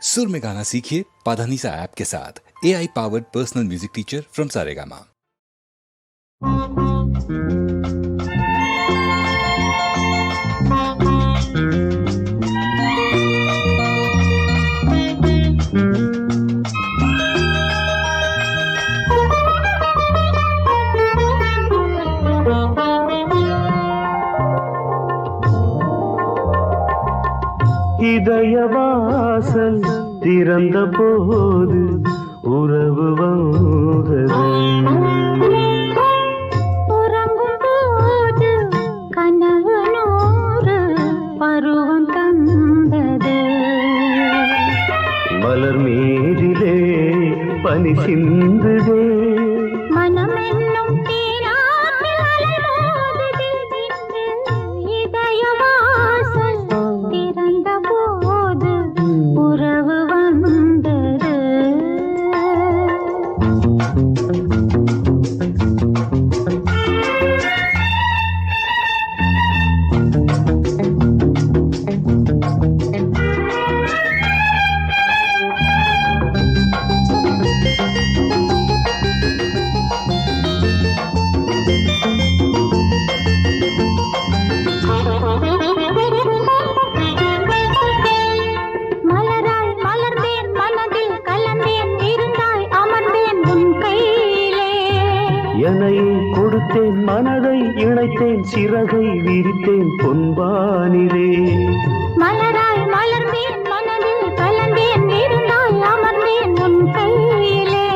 सुर में गाना सीखिए पाधानीसा ऐप के साथ। AI powered personal music teacher from Saregama. இதயவாசல் திறந்த போது உறவு வந்தது. உறங்கும் போது கனவு நூறு பருவம் தந்தது. மலர் மேதிலே பனி சிந்துதே. மனம் என்னும் தேனாற்றில் அலைமோதுதே. இதயவாசல் திறந்த போது உறவு வந்தது. மலராய் மலர்ந்தேன், மனதில் கலந்தேன், இருந்தாய் அமர்ந்தேன் உன் கையிலே. என்னை கொடுத்தேன், மனதை இணைத்தேன், சிறகை விரித்தேன் பொன்வானிலே. மலராய் மலர்ந்தேன், மனதில் கலந்தேன், இருந்தாய் அமர்ந்தேன் உன் கையிலே.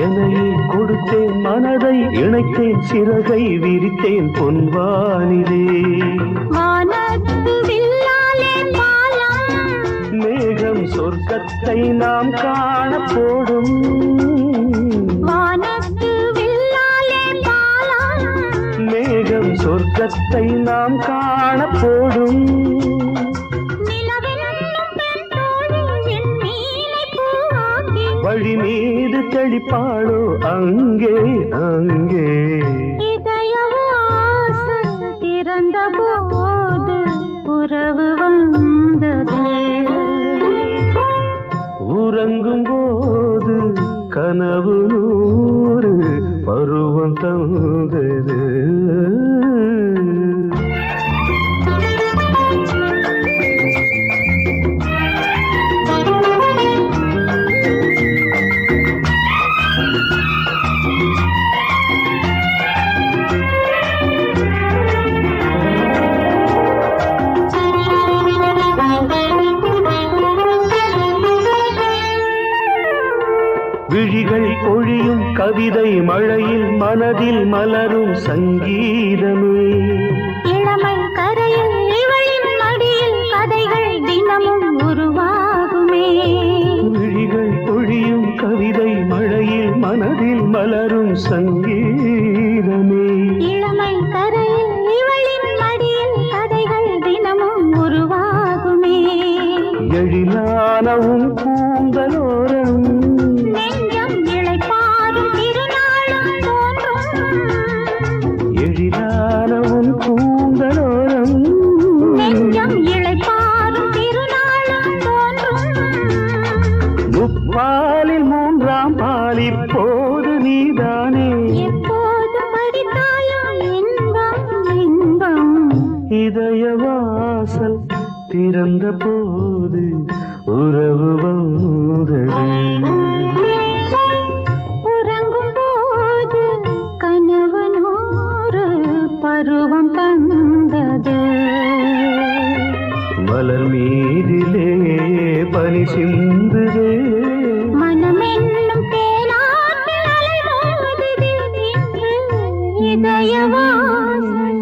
என்னை கொடுத்தேன், மனதை இணைத்தேன், சிறகை விரித்தேன் பொன்வானிலே. வானத்து வில்லாலே பாலம், மேகம் சொர்க்கத்தை நாம் காணப்போடும். வானத்து வில்லாலே பாலம், மேகம் சொர்க்கத்தை நாம் காணப்போடும். நிலவென்னும் பெண் தோழி விண்மீனை பூவாக்கி. வழி மீது தெளிப்பாளோ அங்கே அங்கே. இதயவாசல் திறந்த போது உறவு வந்தது. உறங்கும் போது கனவு நூறு பருவம் தந்தது. விழிகள் பொழியும் கவிதை மழையில் மனதில் மலரும் சங்கீதமே. இளமை கரையில் இவளின் மடியில் கதைகள் தினமும் உருவாகுமே. விழிகள் பொழியும் கவிதை மழையில் மனதில் மலரும் சங்கீதமே. இளமை கரையில் இவளின் மடியில் கதைகள் தினமும் உருவாகுமே. எழிலானவும் கூந்தலோரம் நெஞ்சம் இளைப்பாறும் திருநாளும் தோன்றும். எழிலானவும் கூந்தலோரம் நெஞ்சம் இளைப்பாறும் திருநாளும் தோன்றும். முப்பாலில் மூன்றாம் பால் இப்போது நீதானே. எப்போது படித்தாலும் இன்பம் இன்பம். இதயவாசல் திறந்த போது உறவு வந்தது. உறங்கும் போது கனவு நூறு பருவம் தந்தது. மலர் மீதிலே பனி சிந்துதே. மனம் என்னும் தேனாற்றில் அலைமோதுதே. இன்று இதயவாசல்